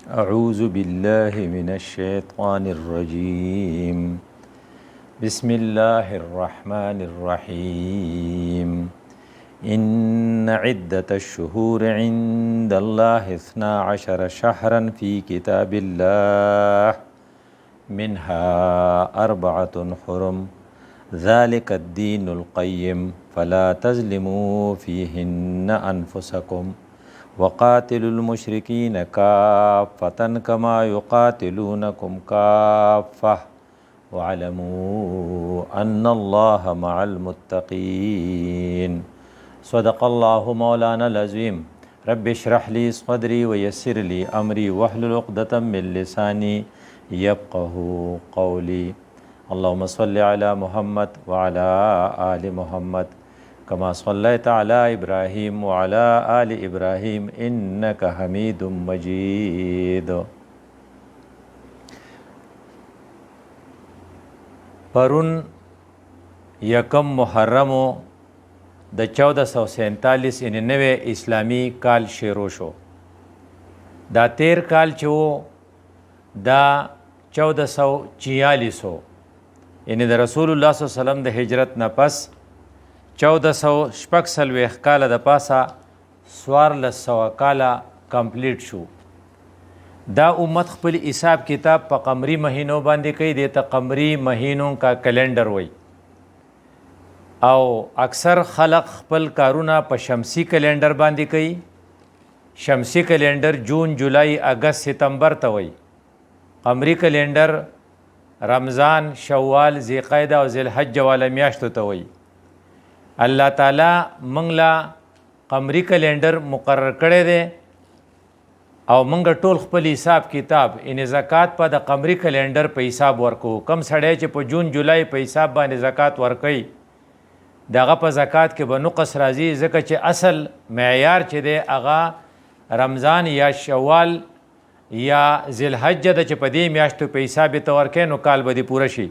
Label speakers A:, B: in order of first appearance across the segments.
A: أعوذ بالله من الشيطان الرجيم بسم الله الرحمن الرحيم إن عدة الشهور عند الله 12 شهرا في كتاب الله منها 4 حرم ذلك الدين القيم فلا تظلموا فيهن أنفسكم وقاتلوا المشركين كافة كما يقاتلونكم كافة واعلموا أن الله مع المتقين صدق الله مولانا العظيم رب اشرح لي صدري ويسر لي أمري واحلل عقدة من لساني يفقه قولي اللهم صل على محمد وعلى آل محمد كما صليت على إبراهيم وعلى آل إبراهيم إنك حميد مجيد. پرون یکم محرمو د 1447 یعنی نوے اسلامی کال شروع شو. دا 13 کال چې و دا 1446 یعنی د رسول الله صلی الله علیه وسلم د هجرت نه پس 1446 کاله د پاسه 1400 کاله کمپلیټ شو. دا امت خپل حساب کتاب په قمری مهینو باندې کوي، دیته قمری مهینو کا کلندر وای، او اکثر خلق خپل کارونه په شمسی کلندر باندې کوي. شمسی کلندر جون، جولای، اگست، ستمبر ته وای. قمری کلندر رمضان، شوال، ذیقعده او ذوالحجه والا میاشتو ته وای. الله تعالی موږ لا قمری کلندر مقرر کړی دی او موږ ټول خپل حساب کتاب ان زکات په د قمری کلندر په حساب ورکو. کم سړی چې په جون جولای په حساب باندې زکات ورکوي دغه په زکات کې به نقص راځي، ځکه چې اصل معیار چې دی هغه رمضان یا شوال یا ذوالحجه د چې په دې میاشتو په حساب ته ورکوي نو کال به دې پوره شي.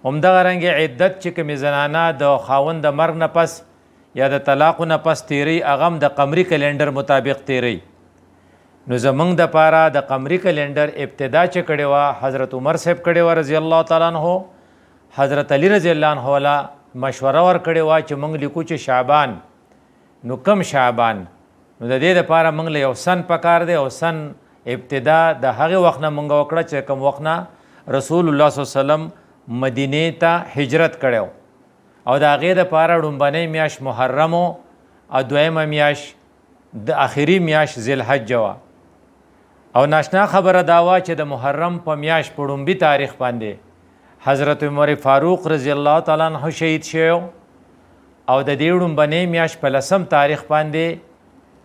A: همدغه رنګې عدت چې کومې زنانه د خاوند د مرګ نه پس یا د طلاقو نه پس تیری هغه هم د قمري کلندر مطابق تیری. نو زمونږ د پاره د قمري کلندر ابتدا چې کړې وه حضرت عمر صاحب کړې وه رضی الله تعالی عنه، حضرت علی رضی الله عنه والا مشوره ورکړې وه چې موږ لیکو چې شعبان. نو کم شعبان؟ نو د دې دپاره موږ له یو سن پکار دی، او سن ابتدا د هغې وخت نه موږ وکړه چې کوم وخت نه رسول الله صلی الله علیه وسلم مدینې ته هجرت کړی او د هغې دپاره ړومبنۍ میاشت محرم او دویمه میاشت د آخري میاشت ذوالحجه وه. او ناشنا خبره دا وه چې د محرم په میاشت په ړومبي تاریخ باندې حضرت عمر فاروق رضی الله تعالی عنه شهید شوی، او د دې ړومبنۍ میاشت په 10 تاریخ باندې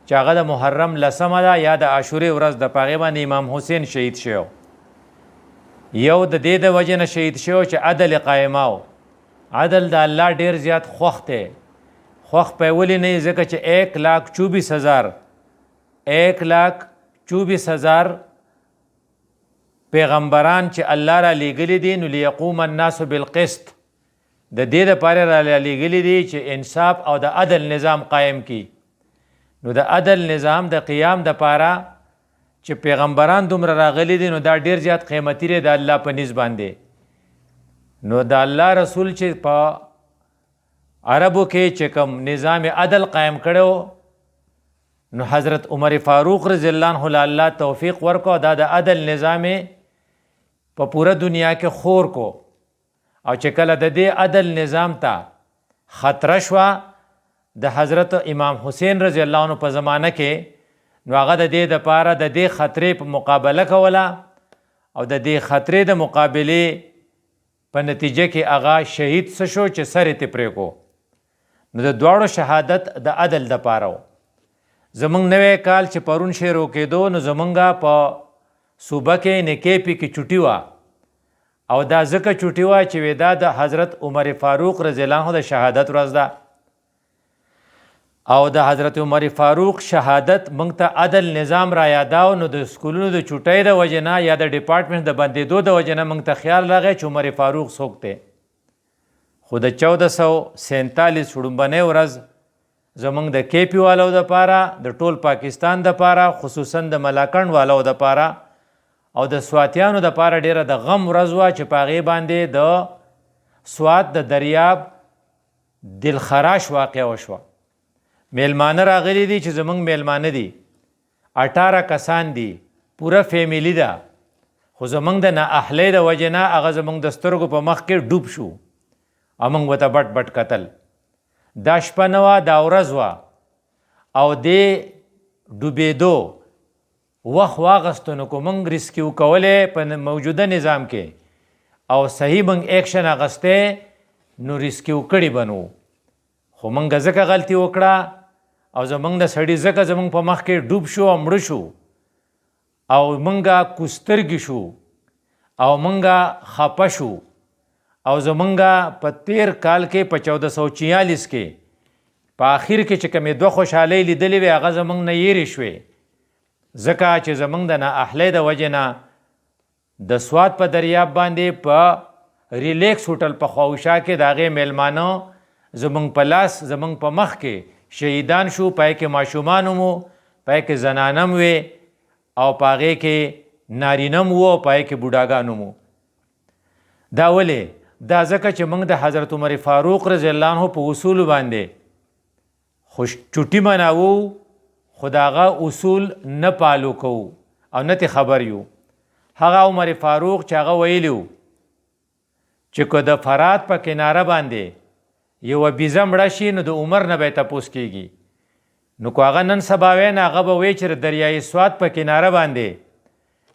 A: چې هغه د محرم 10 ده یا د عاشورې ورځ د په هغې باندې امام حسین شهید شوی. یو د دې د وجې نه شهید شوی چې عدل قایمه و. عدل د الله ډېر زیات خوښ دی. خوښ په یې ولې نه یي؟ ځکه چې 1,24,000 پیغمبران چې الله را لیږلي دي نو لیقوم الناس بالقسط، د دې دپاره را لیږلي دي چې انصاف او د عدل نظام قایم کی. نو د عدل نظام د قیام دپاره چې پیغمبران دومره راغلي دي نو دا ډیر زیات قیمتي دی د الله په نسبت باندې. نو د الله رسول چې په عربو کې چې کوم نظام عدل قائم کړو نو حضرت عمر فاروق رضی الله عنه الله توفیق ورکو دا د عدل نظام په پوره دنیا کې خور کو. او چې کله د دې عدل نظام ته خطر شوه د حضرت امام حسین رضی الله عنه په زمانه کې، نو هغه د دې دپاره د دې خطرې په مقابله کوله او د دې خطرې د مقابلې په نتیجه کې هغه شهید څه شو چې سر یې پرېکو. نو د دواړو شهادت د عدل دپاره و. زمونږ نوی کال چې پرون شروع کېدو نو زمونږه په صوبه کې نکیپي کې چوټي وه، او دا ځکه چوټي وه چې دا د حضرت عمر فاروق رضی الله عنه د شهادت ورځ ده، او د حضرت عمر فاروق شهادت موږ ته عدل نظام را یاداو. نو د سکولونو د چوټۍ د وجې نه یا د ډپارټمنټ د بندېدو د وجې نه موږ ته خیال راغی چې عمر فاروق څوک دی. خو د 1447 وړومبنۍ ورځ زمونږ د کیپی والو دپاره د ټول پاکستان دپاره خصوصا د ملاکنډ والو دپاره او د سواتیانو دپاره ډیره د غم ورځ وه چې په هغې باندې د سوات د دریاب دلخراش واقع وشوه. میلمانه راغلي دي چې زمونږ میلمانه دي 18 کسان دي، پوره فیملی ده، خو زمونږ د نااهلۍ د وجې نه هغه زمونږ د سترګو په مخ کې ډوب شو او موږ ورته بټ بټ کتل. دا شپه نه وه، دا ورځ وه او دې ډوبېدو وخت واغستو. نو که موږ ریسکیو کولی په موجوده نظام کې او صحیح موږ ایکشن اغستی نو ریسکیو کړي به نو، خو موږ ځکه غلطي وکړه او زمونږ د سړي ځکه زمونږ په مخ کې ډوب شو او مړه شو او موږ کوسترګي شو او موږ خفه شو او زمونږ په 13 کال کې په 1446 کې په آخر کې چې کومې 2 خوشحالۍ لیدلې وې هغه زمونږ نه یېرې شوې، ځکه چې زمونږ د نااهلۍ د وجې نه د سوات په دریاب باندې په ریلیکس هوټل په خواوشا کې د هغې میلمانه زمونږ په لاس زمونږ په مخ کې شهیدان شو. پای کې ماشومان مو، پای کې زنانم وې او په هغې کې نارینه مو او پای کې بوډاګانو مو. دا ولې؟ دا ځکه چې موږ د حضرت عمر فاروق رضی الله عنه په اصولو باندې خو چوټي مناوو، خو د هغه اصول نه پالو کوو او نه ترې خبر یو. هغه عمر فاروق چې هغه ویلی و چې که د فرات په کناره باندې یوه بیزه مړه شي نو د عمر نه به یې تپوس کېږي. نو که هغه نن سبا وی نه هغه به وی چې د دریای سوات په کناره باندې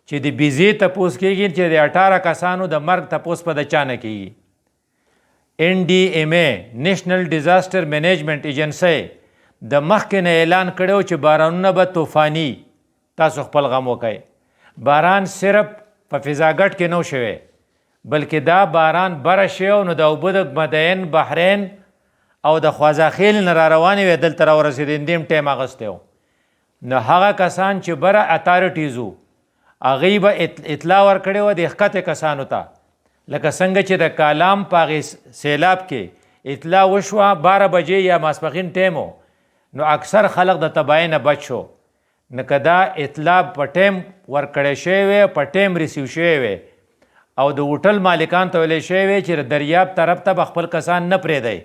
A: چې د بیزې تپوس کېږي چې د 18 کسانو د مرګ تپوس په د چا نه کېږي. NDMA نیشنل ډیزاسټر مینجمنټ ایجنسی د مخکې نه اعلان کړی چې بارانونه به طوفاني، تاسو خپل غم وکئ. باران صرف په فضاګټ کې نو شوی بلکې دا باران بره شوی نو د اوبه د مدین بحرین او د خوازاخیل نه را روانې وې دلته را ورسېدې دیم ټایم اغستی و. نو هغه کسان چې بره اتارټیز وو هغوی به اطلاع ورکړې وه د ښکته کسانو ته، لکه څنګه چې د کالام په هغې سیلاب کې اطلاع وشوه 12 بجې یا ماسپښین ټایم و، نو اکثر خلق د تباهۍ نه بچ شو. نو که دا اطلاع په ټایم ورکړی شوی وی، په ټایم ریسیو شوی وی او د هوټل مالکان ته ویلی شوی وی چې دریاب طرف ته به خپل کسان نه پرېږدئ،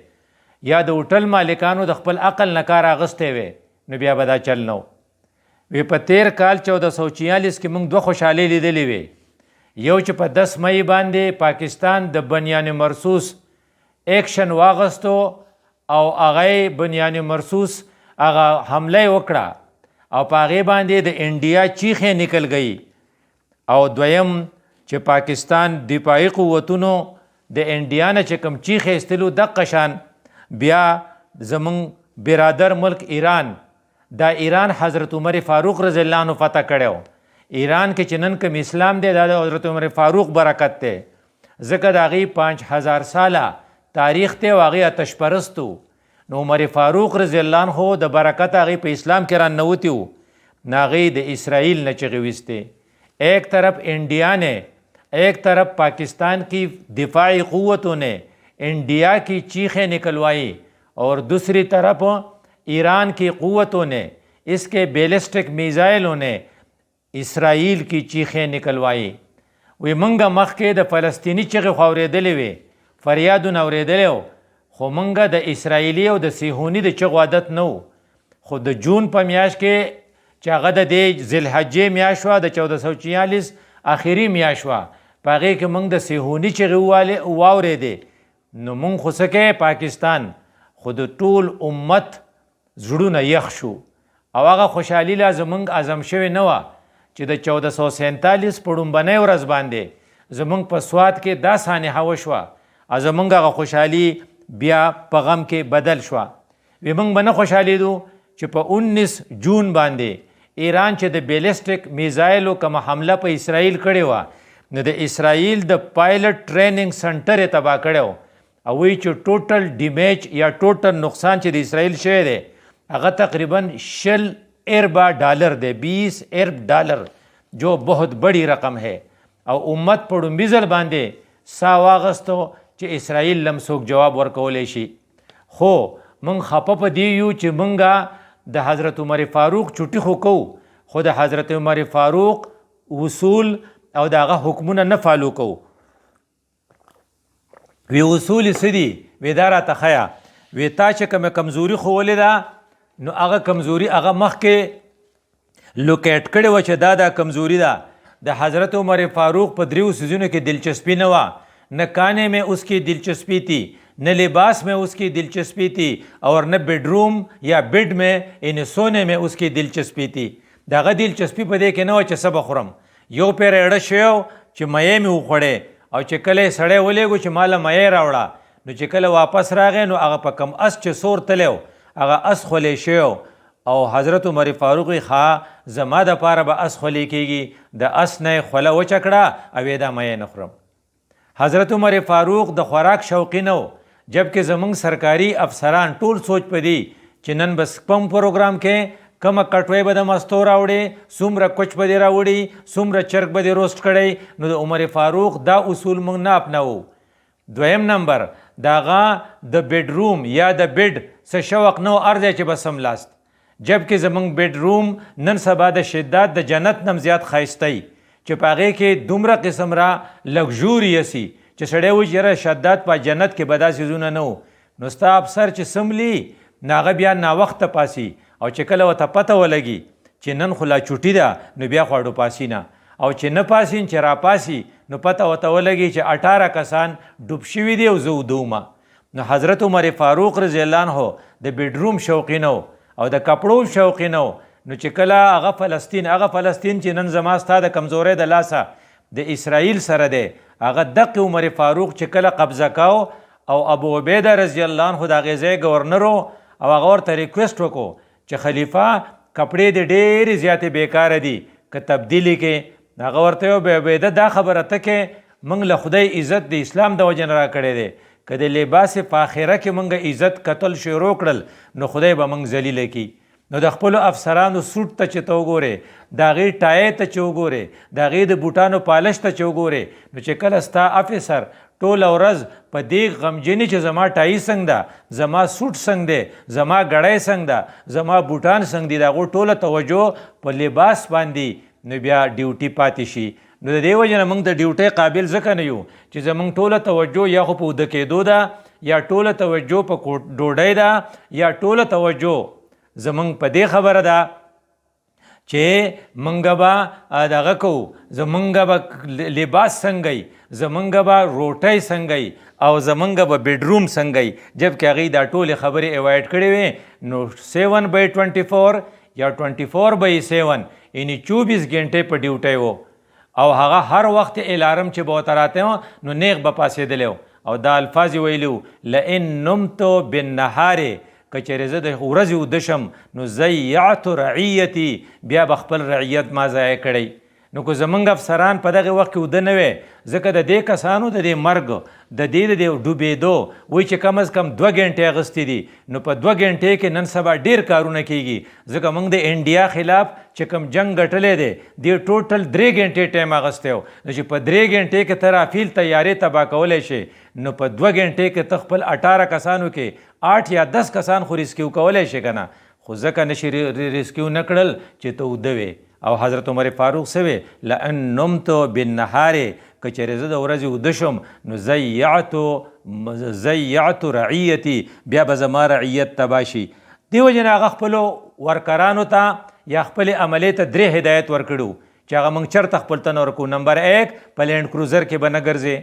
A: یا د هوټل مالکانو د خپل عقل نه کار اغستی وی، نو بیا به دا چل نه و. وی په 13 کال 1446 کې موږ 2 خوشحالۍ لیدلې وې. یو چې په 10 مئی باندې پاکستان د بنیان مرصوص ایکشن واغستو او هغه بنیان مرصوص هغه حمله وکړه او په هغې باندې د انډیا چیخې نکل گئی. او دویم چې پاکستان دفاعي قوتونو د انډیا نه چې کوم چیخې ایستلو دقه شان بیا زمونږ برادر ملک ایران، دا ایران حضرت عمر فاروق رضی الله عنه فتح کړی و. ایران کې چې نن کوم اسلام دی دا د حضرت عمر فاروق برکت دی، ځکه د هغې 5000 ساله تاریخ دی او هغې آتش پرست و. نو عمر فاروق رضی الله عنه د برکت هغې په اسلام کې راننوتي و. نو هغې د اسرائیل نه چغې ویستې. ایک طرف انڈیا نے، ایک طرف پاکستان کی دفاعی قوتوں نے انڈیا کی چیخیں نکلوائی اور دوسری طرف ایران کی قوتوں نے، اس کے بیلسٹک میزائلوں نے اسرائیل کی چیخیں نکلوائی. وی منګه مخکې د فلسطینی چغې خو اورېدلې وې، فریادونه اورېدلی و، خو منګه د اسرائیلي او د صهیوني د چغو عادت نه و. خو د جون په میاشت کې چې هغه د دې ذوالحجې میاشت وه، د 1446 آخري میاشت وه، په هغې کې موږ د صهیوني چغې واورېدې. نو موږ خو څه کوې پاکستان، خو د ټول امت زړونه یخ شو او هغه خوشحالي لا زموږ اعظم شوې نه وه چې د 1447 په ړومبنۍ ورځ باندې زموږ په سوات کې دا سانحه وشوه او زموږ هغه خوشحالي بیا په غم کې بدل شوه. وی موږ به نه خوشحالېدو چې په 19 جون باندې ایران چې د بیلسټک میزایلو کومه حمله په اسرائیل کړې وه، نو د اسرائیل د پایلټ ټریننګ سنټر یې تباه کړی و او وایي چې ټوټل ډیمیج یا ټوټل نقصان چې د اسرائیل شوی دی هغه تقریباً 20 ارب ڈالر دے، 20 ارب ڈالر، جو بہت بڑی رقم ہے. او امت په ړومبي ځل باندې سا واغستو چې اسرائیل لم څوک جواب ورکولی شي. خو مونږ خفه په دې یو چې مونږه د حضرت عمر فاروق چوټي خو کوو خو د حضرت عمر فاروق اصول او د هغه حکمونه نه فالو کوو. وی اصول څه دي؟ وی دا راته ښیه. وی تا چې کومه کمزوري ښوولې ده نو هغه کمزوري هغه مخکې لوکیټ کړې وه چې دا کمزوري ده. د حضرت عمر فاروق په دریو څیزونو کې دلچسپي نه وه. نہ کانے میں اس کی دلچسپی تھی، نہ لباس میں اس کی دلچسپی تھی، اور نہ بیڈ روم یا بیڈ میں یعنی سونے میں اس کی دلچسپی تھی. دغه دلچسپي په دې کې نه وه چې څه به خورم. یو پیر اړه شوی چې میې مې وخوړې او چې کله یې سړی ولېږو چې ماله میې راوړه نو چې کله واپس راغی نو هغه په کم اس چې سور تلی و هغه اس خولې شوی او حضرت عمر فاروق وی ښه زما دپاره به اس خولې کېږي. د اس نه یې خوله وچه کړه او یې دا میې نه خورم. حضرت عمر فاروق د خوراک شوقي نه و، جبکې زمونږ سرکاري افسران ټول سوچ په دی چې نن به سپم پروګرام کې کومه کټوۍ به د مستو راوړې، څومره کوچ به دې راوړي، څومره چرګ به دې روسټ کړی. نو د عمر فاروق دا اصول موږ نه اپناوو. دویم نمبر د هغه د بیډ روم یا د بیډ څه شوق نه و هر ځای چې به سملاست، جبکې زمونږ بیډ روم نن سبا د شدت د جنت نم زیات ښایسته چې په هغې کې دومره قسم را لګژوريسي چې سړی وایي چې یاره شدت په جنت کې به دا څیزونه نه و. نو ستا افسر چې سملي نو هغه بیا ناوخته پاسي او چې کله ورته پته ولګي چې نن خو لا چوټي ده نو بیا خو اډو پاسي نه، او چې نه پاسي چې را پاسي نو پته ورته ولګي چې 18 کسان ډوب شوي دي او زه ودومه. نو حضرت عمر فاروق رضی الله عنه د بیډروم شوقي نه او د کپړو شوقي نه. نو چې کله هغه فلسطین چې نن زما ستا د کمزورۍ د لاسه د اسرائیل سره دی، هغه دقې عمر فاروق چې کله قبضه کاو او ابو عبیده رضی الله عنه د هغې ځای ګورنر او هغه ورته ریکویسټ وکړو چې خلیفه کپړې دې ډېرې زیاتې بیکاره دي که تبدیلي کې. هغه ورته ویل ابو عبیده دا خبره ته کې موږ له خدای عزت د اسلام د وجې نه راکړی دی، که د لباس فاخره کې موږ عزت کتل شروع کړل نو خدای به موږ ذلیله کي. نو د خپلو افسرانو سوټ ته چې ته وګورې، د هغې ټای ته چې وګورې، د هغې د بوټانو پالش ته چې وګورې، نو چې کله ستا افسر ټوله ورځ په دې غمجنې چې زما ټایي څنګه ده، زما سوټ څنګه دی، زما ګړی څنګه ده، زما بوټان څنګه دي، د هغو ټوله توجه په لباس باندې، نو بیا ډیوټي پاتې شي. نو د دې وجې نه موږ د ډیوټۍ قابل ځکه نه یو چې زموږ ټوله توجه یا خو په وده کېدو ده یا ټوله توجه په ډوډۍ ده یا ټوله توجه زمونږ په دې خبره ده چې مونږ به دغه کوو، زمونږ به لباس څنګه زمونږ به روټۍ څنګه او زمونږ به بیډروم څنګه، جبکې هغوی دا ټولې خبرې اوایډ کړې وې. نو 7/24 یا 24/7 یعنی 24 ګنټې په ډیوټۍ و او هغه هر وخت الارم چې به ورته راته و نو نیغ به پاسېدلی و او دا الفاظ یې ویلي و لئن نمتو بالنهار که چېرې زه د ورځې وده شم نو ضیعت رعیتي بیا به خپل رعیت ما ضایع کړی. نو که زمونږ افسران په دغه وخت کې وده نه وی، ځکه د دې کسانو د دې مرګ د دې د ډوبېدو وایي چې کم از کم 2 ګنټې اخیستې دي، نو په 2 ګنټې کې نن سبا ډېر کارونه کېږي، ځکه موږ د انډیا خلاف چې کوم جنګ ګټلی دی دې ټوټل 3 ګنټې ټایم اخیستی و. نو چې په 3 ګنټې کې ته رافیل طیارې تباه کولی شي، نو په 2 ګنټې کې ته خپل 18 کسانو کې 8 یا 10 کسان خو ریسکیو کولی شي که نه، خو ځکه نشي ریسکیو نه کړل چې ته وده وې. او حضرت عمر فاروق څه وی لئن نمتو بالنهار که چېرې زه د ورځې وده شم نو ضیعت رعیتي بیا به زما رعیت تباه شي. دې وجې نه هغه خپلو ورکرانو ته یا خپلې عملې ته 3 هدایت ورکړي چې هغه موږ چېرته خپل ته نه ورکړو. نمبر 1 په لینډ کروزر کې به نه ګرځې.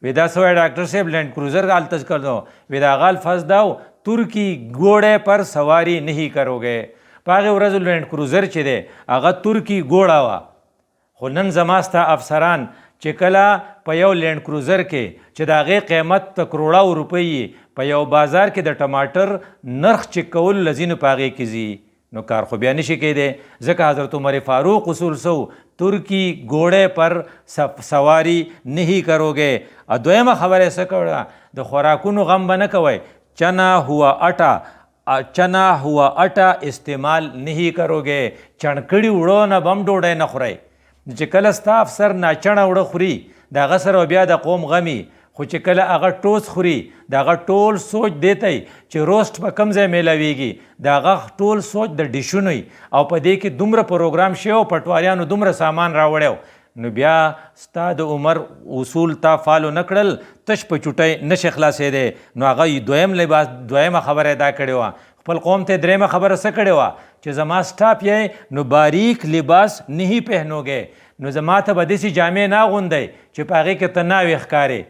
A: وی دا څه وایي ډاکټر صاحب لینډ کروزر هلته کړو، وی د هغه الفاظ دا و ترکی گھوڑے پر سواری نہیں کرو گے. په هغې ورځو لینډ کروزر چې دی هغه ترکی ګوړه وه، خو نن زما ستا افسران چې کله په یو لینډ کروزر کې چې د هغې قیمت د کروڑاو روپۍ په یو بازار کې د ټماټر نرخ چک کولو له ځینو په هغې کې ځي، نو کار خو بیا نشي کېدی. ځکه حضرت عمر فاروق اصول سو ترکی گھوڑے پر سواری نہیں کرو گے. دویمه خبره یې څه کوله د خوراکونو غم به نه کوئ، چنا ہوا اٹا استعمال نہیں کرو گے. چڼکړي وړو نه به هم ډوډۍ نه خورئ. چې کله ستا افسر ناچڼه وړه خوري د هغه سره بیا د قوم غمي، خو چې کله هغه ټوس خوري د هغه ټول سوچ دیتی چې روسټ په کم ځای میلاویږي د هغه ټول سوچ د ډیشونو او په دې کې دومره پروګرام شوی او پټواریانو دومره سامان راوړی نو بیا ستا د عمر اصول تا فالو نه کړل تش په چوټۍ نشي خلاصېدی نو هغه دویمه خبره دا کړې وه خپل قوم ته درېمه خبره څه کړې وه چې زما سټاپ یې نو باریک لباس نہیں پهنوګې نو زما ته به داسې جامې نه اغوندئ چې په هغې کې ته ناوې ښکارې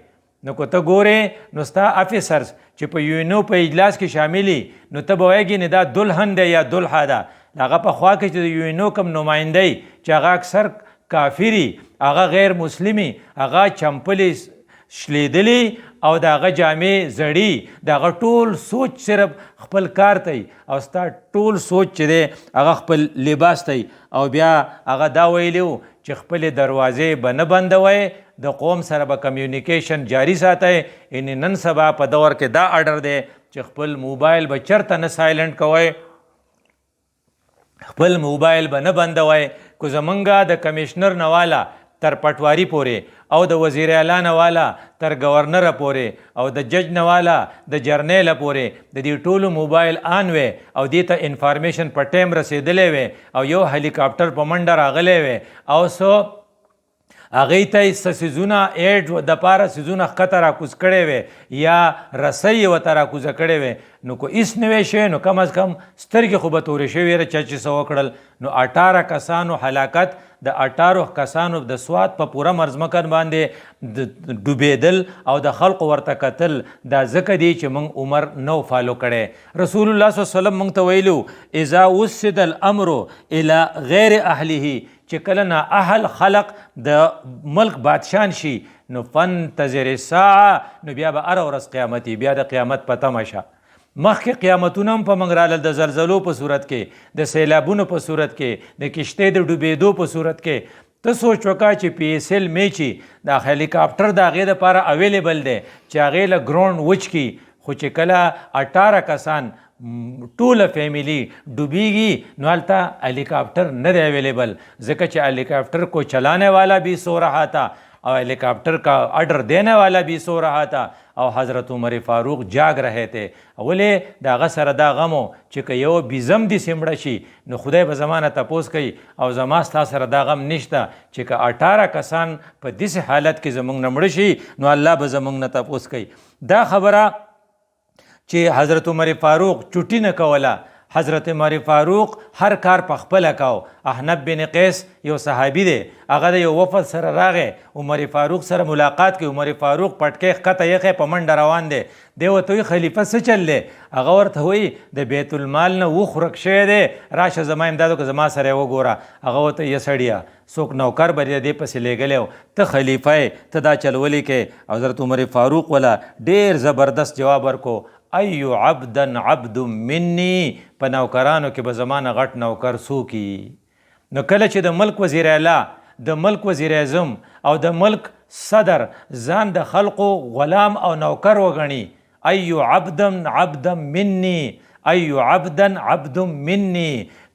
A: نو که ته ګورې نو ستا افیسرز چې په یونو په اجلاس کې شاملي نو ته به وایږي نه دا دلهن دی یا دلحه ده د هغه په خوا کې چې د یونو کم نمایندی چې هغه اکثر کافري هغه غیر مسلمي هغه چمپلې شلیدلی او د هغه جامې زړي د هغه ټول سوچ صرف خپل کار تی او ستا ټول سوچ چې دی هغه خپل لباس تی او بیا هغه دا ویلي و چې خپلې دروازې به نه بندوئ د قوم سره به کمیونیکیشن جاری ساتئ یعنی نن سبا په دور کې دا اډر دی چې خپل موبایل به چرته نه سایلنټ کوئ خپل موبایل به نه بندوئ که زمونږ د کمیشنر نه والا تر پټواري پورې او د وزیر اعلی نه والا تر گورنره پورې او د جج نه والا د جرنیله پورې د دې ټولو موبایل آن وی او دې ته انفارمیشن په ټیم رسېدلی وی او یو هلیکاپټر په منډه راغلی وی او سو هغې ته یې څه څیزونه ایډ دپاره څیزونه ښکته راکوز کړی وی یا رسۍ یې ورته راکوزه کړی وی نو که هېڅ نه وی شوی نو کم از کم سترګې خو به تورې شوې وې چا چې څه وکړل نو 18 کسانو هلاکت د 18 کسانو د سوات په پوره مرزمکن باندې ډوبېدل او د خلقو ورته کتل دا ځکه دی چې موږ عمر نو فالو کړی رسول الله صلی الله علیه وسلم موږ ته ویلو اذا وسد الامر الى غیر اهله چې کله نه اهل خلق د ملک بادشان شي نو فانتظر الساعه نو بیا به هره ورځ قیامتي بیا د قیامت په تمه شه مخکې قیامتونه هم په موږ راغلل د زلزلو په صورت کې د سیلابونو په صورت کې د کشتۍ د ډوبېدو په صورت کې ته سوچ وکړه چې پی ایس ایل میچي دا هلیکاپټر د هغې دپاره اویلیبل دی چې هغې له ګراونډ وچ کړي خو چې کله 18 کسان ټوله فیملی ډوبیږي نو هلته هلیکاپټر نه دی اویلیبل ځکه چې هلیکاپټر کو چلانے والا بھی سو رہا تھا اور ہیلیکاپٹر کا آرڈر دینے والا بھی سو رہا تھا او حضرت عمر فاروق جاگ رہے تھے ولې د هغه سره دا غم و چې که یو بیزم دې مړه شي نو خدای به زما نه تپوس کوي او زما ستا سره دا غم نشته چې که 18 کسان په داسې حالت کې زموږ نه مړه شي نو الله به زموږ نه تپوس کوي دا خبره چې حضرت عمر فاروق چوټي نه کوله حضرت عمر فاروق هر کار په خپله کاو احنف بن قیس یو صحابي دی هغه د یو وفد سره راغی عمر فاروق سره ملاقات کوي عمر فاروق پټکې ښکته یخې په منډه روان دی دی ورته وایي خلیفه څه چل دی هغه ورته وایي د بیت المال نه اوښ ورک شوی دی راشه زما امداد وکړه زما سره یې وګوره هغه ورته یه سړیه څوک نوکر به دې پسې لیږلی و ته خلیفه یې ته دا چل ولیکې حضرت عمر فاروق والا ډېر زبردست جواب ورکو ایو عبدا عبد منی په نوکرانو کې به زمانه غټ نوکر څوک نو کله چې د ملک وزیر اعلی د ملک وزیر اعظم او د ملک صدر ځان د خلقو غلام او نوکر وګڼي ایو عبدا عبدا منی ایو عبدا عبد منی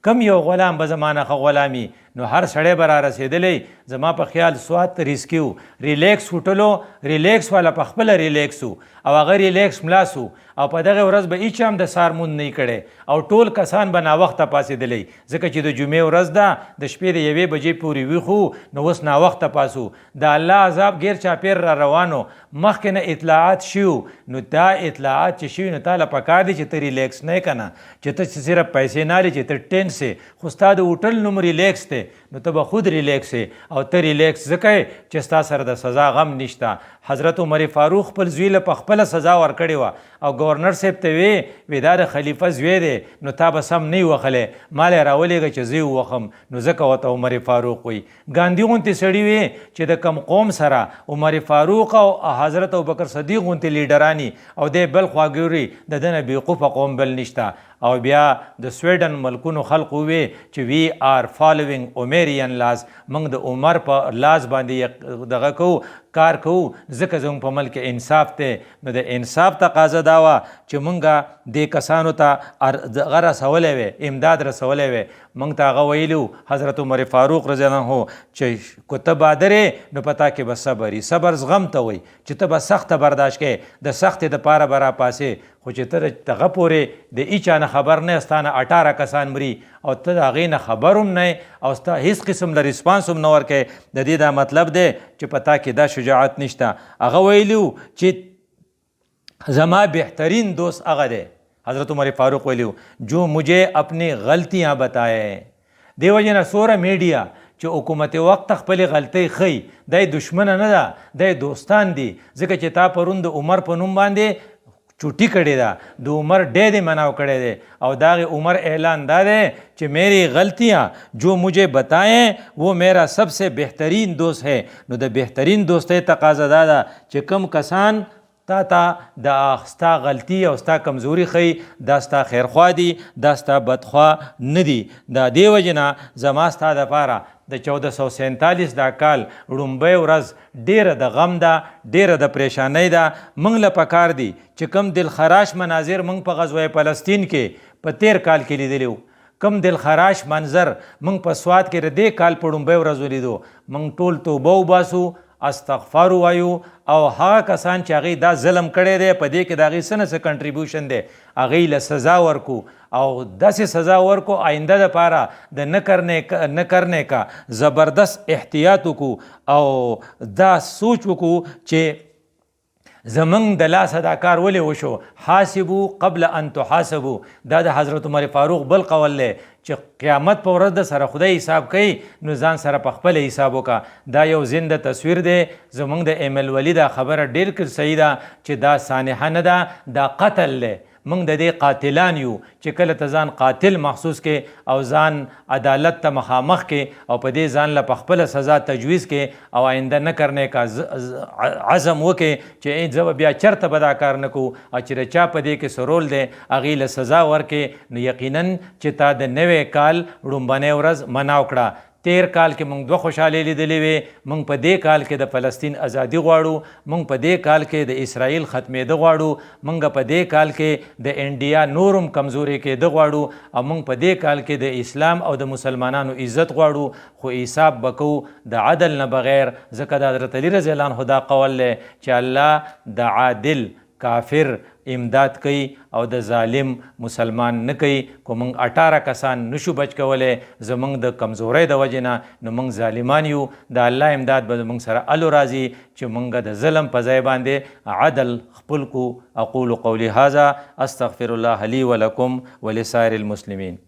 A: کم یو غلام به زمانه خو غلامي نو هر سړی به را رسېدلی زما په خیال سوات ریسکیو ریلیکس هوټلو ریلیکس والا په خپله ریلیکس و او هغه ریلیکس ملاس و او په دغه ورځ به هیچ هم د سار مونځ نه کړی او ټول کسان به ناوخته پاڅېدلی ځکه چې د جمعې ورځ ده د شپې د 1 بجې پورې ویښو نو اوس ناوخته پاسو د الله عذاب غیر چاپیر را روانو مخکې نه اطلاعات شیو نو دا اطلاعات چې شوي نو تاله پکار دي چې ته ریلیکس نه که نه چې ته صرف پیسې نه لري چې ته ټینس یې خو ستا د هوټل نوم ریلیکس دی نو ته به خود ریلیکس او ته ریلیکس ځکه چې ستا سره د سزا غم نشته حضرت عمر فاروق خپل زوی له په خپله سزا ورکړې وه او گورنر صاحب ته وی دا د خلیفه زوی دی نو تا به سم نه وخلی ما لی راولېږه چې زه یې ووخم نو ځکه ورته عمر فاروق وی ګاندي غوندې سړي وی چې د کم قوم سره عمر فاروق او حضرت ابوبکر صدیق غوندې لیډرانی او دی بل خوا ګوري د ده نه بېوقوفه قوم بل نشته او بیا د سویډن ملکونو خلقو وی چې وی آر فالوینګ عمریان لاز موږ د عمر په لاز باندې دغه کوو کار کوو ځکه زموږ په ملک انصاف دی نو د انصاف تقاضا دا وه چې موږ دې کسانو ته دغه رسولی وی امداد رسولی وی موږ ته هغه ویلي حضرت عمر فاروق رضی الله عنه چې که ته بادرې نو پتا کې به صبر صبر زغم ته وایي چې ته به سخته برداشت کې د سختې دپاره به راپاسې خو چې ته دغه پورې د هیچا نه خبر نه ستانه 18 کسان مري او ته د هغې نه خبر هم نه او ستا هیڅ قسم د ریسپانس هم نه ورکوې د دې دا مطلب دی چې په تا کې دا شجاعت نشته هغه ویلي چې زما بهترین دوست هغه دی حضرت عمر فاروق ویلي جو مجھے اپنی غلطیاں بتائے دی وجې نه سوره میډیا چې حکومت وخت خپلې غلطۍ ښیي دی دشمنه نه ده دی دوستان دي ځکه چې تا پرون د عمر په نوم باندې چوټي کړې ده د عمر ډې دې مناو کړی دی او داغې عمر اعلان دا دی چې میری غلطیاں جو مجھے بتائیں وہ میرا سب سے بہترین دوست ہے نو د بهترین دوستۍ تقاضا دا ده چې کم کسان تا د ستا غلطي او ستا کمزوري ښیي دا ستا خیرخوا دي دا ستا بدخوا نه دي دا دې وجې نه زما ستا دپاره د 1447 دا کال لومبۍ ورځ ډیره د غم ده ډیره د پریشانۍ ده موږ له پکار دي چې کم دلخراش مناظر موږ په غزوه فلسطین کې په 13 کال کې لیدلی کم دلخراش منظر موږ په سوات کې د دې کال په لومبۍ ورځ ولیدو موږ ټول توبه وباسو استغفار وایو او هغه کسان چې هغې دا ظلم کړی دی په دې کې د هغې څه نه څه کنټریبیوشن دی هغې له سزا ورکو او داسې سزا ورکو آینده دپاره د نه کرنے کا زبردست احتیاط وکړو او دا سوچ وکړو چې زمونږ د لاسه دا کار ولې وشو حاسبو قبل ان تحاسبو دا د حضرت عمر فاروق بل قول دی چې قیامت په ورځ د سره خدای حساب کوي نو ځان سره په خپل حساب وکړه دا یو زنده تصویر دی زمونږ د ایم ال ولی دا خبره ډېر صحیح ده چې دا سانحه نه ده دا قتل دی موږ د دې قاتلان یو چې کله ته ځان قاتل محسوس کې او ځان عدالت ته مخامخ کې او په دې ځان له په خپله سزا تجویز کې او آینده نه کرنے کا عزم وکې چې زه به بیا چرته به دا کار نه کوو او چې د چا په دې کې څه رول دی هغې له سزا ورکې نو یقینا چې تا د نوی کال لومبنۍ ورځ مناو کړه 13 کال کې موږ 2 خوشحالۍ لیدلې وې موږ په دې کال کې د فلسطین ازادي غواړو موږ په دې کال کې د اسرائیل ختمېده غواړو موږ په دې کال کې د انډیا نورم کمزوري کېده غواړو او موږ په دې کال کې د اسلام او د مسلمانانو عزت غواړو خو حساب به کوو د عدل نه بغیر ځکه د حضرت علی رضی الله عنه دا قول دی چې الله د عادل کافر امداد کوي او د ظالم مسلمان نه کوي کو موږ 18 کسان نشو بچ کولی زموږ د کمزورۍ د وجې نه نو موږ ظالمان یو د الله امداد به موږ سره الو راځي چې موږ د ظلم په ځای باندې عدل خپل کو اقول قولی هذا استغفر الله لي ولكم ولسائر المسلمين